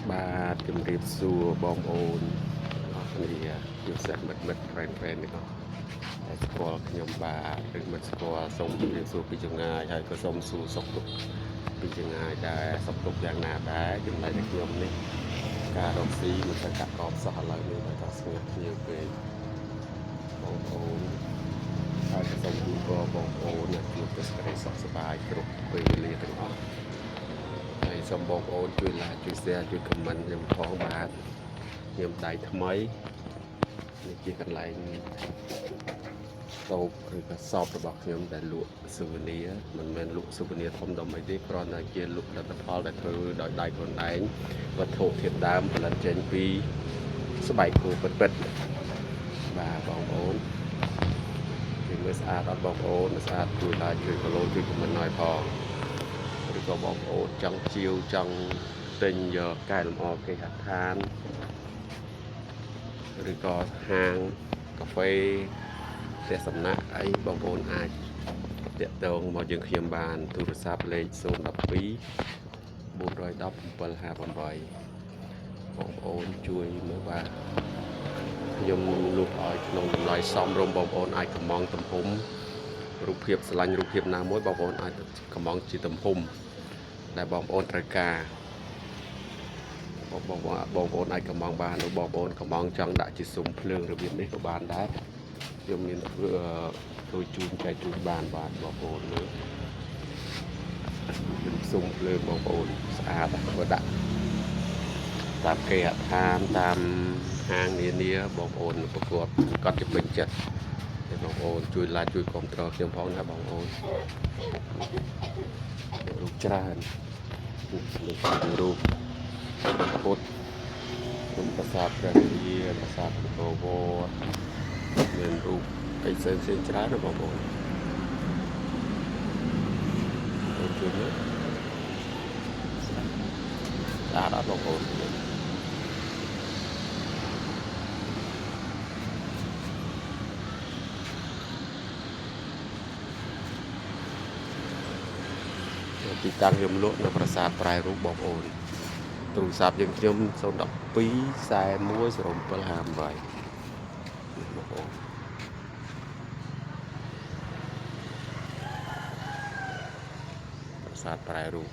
បាទជំរាបសួរបងប្អូនអរគ្នាជាពិសេសមិត្តហ្វ្រេននេះក៏តែស្គាល់ខ្ញុំបាទឬមិនស្គាល់សូមជំរាបសួរពីចម្ងាយហើយក៏សូមសួរសុខទុក្ខពីចម្ងាយដែរសុខទុក្ខយ៉ាងណាដែរចំណែកតែខ្ញុំនេះការរកស៊ីមិនទៅកាក់កបសោះឥឡូវនេះតែថាស្ងាត់nhiềuពេកបងប្អូនហើយក៏សូមជូនពរបងប្អូនជួបតែសេចក្តីសុខសប្បាយគ្រប់ពេលវេលាទាំងអស់ហើយសូមបងប្អូនជួយ like ជួយ share ជួយ comment ខ្ញុំផងបាទខ្ញុំដៃថ្មីនេះជាកន្លែងតូបឬក៏សពរបស់ខ្ញុំដែលលក់ស៊ូវនីមិនមែនលក់ស៊ូវនីធំដុំអីទេគ្រាន់តែជាលក់ផលិតផលដែលធ្វើដោយដៃខ្លួនឯងវត្ថុធាតុដើមផលិតចេញពីស្បែកគោពិតៗបាទបងប្អូនជួយមើលស្អាតអត់បងប្អូនស្អាតជួយ like ជួយ follow ជួយ comment ឲ្យផងឬក៏បងប្អូនចង់ជាវចង់ទិញយកកែលម្អគេហដ្ឋានឬក៏ហាងកាហ្វេផ្ទះសំណាក់អីបងប្អូនអាចតាក់ទងមកយើងខ្ញុំបានទូរស័ព្ទលេខ012 410 758បងប្អូនជួយមើលបាទខ្ញុំលក់ឲ្យក្នុងតម្លៃសមរម្យបងប្អូនអាចកំងទំហំរូបភាពស្រឡាញ់រូបភាពណាមួយបងប្អូនអាចកំងជាទំហំដែលបងប្អូនត្រូវការបងប្អូនអាចកំងបានឬបងប្អូនកំងចង់ដាក់ជាស៊ុំភ្លើងរបៀបនេះក៏បានដែរខ្ញុំមានធ្វើជូនចែកជូនបានបាទបងប្អូនមើលខ្ញុំស៊ុំភ្លើងបងប្អូនស្អាតបើដាក់តាមគេហដ្ឋានតាមហាងនានាបងប្អូនប្រកបគាត់ជាពេញចិត្តហើយបងប្អូនជួយ like ជួយគាំទ្រខ្ញុំផងណាបងប្អូនរូបច្រើនរូបពុទ្ធរូបប្រាសាទព្រះរាជាប្រាសាទអង្គរវត្តមានរូបអីផ្សេងច្រើនណាបងប្អូនជួយមើលស្អាតអត់បងប្អូនទីតាំងខ្ញុំលក់នៅប្រាសាទប្រែរូបបងប្អូនទូរស័ព្ទយើងខ្ញុំ012 41 0758បងប្អូនប្រាសាទប្រែរូប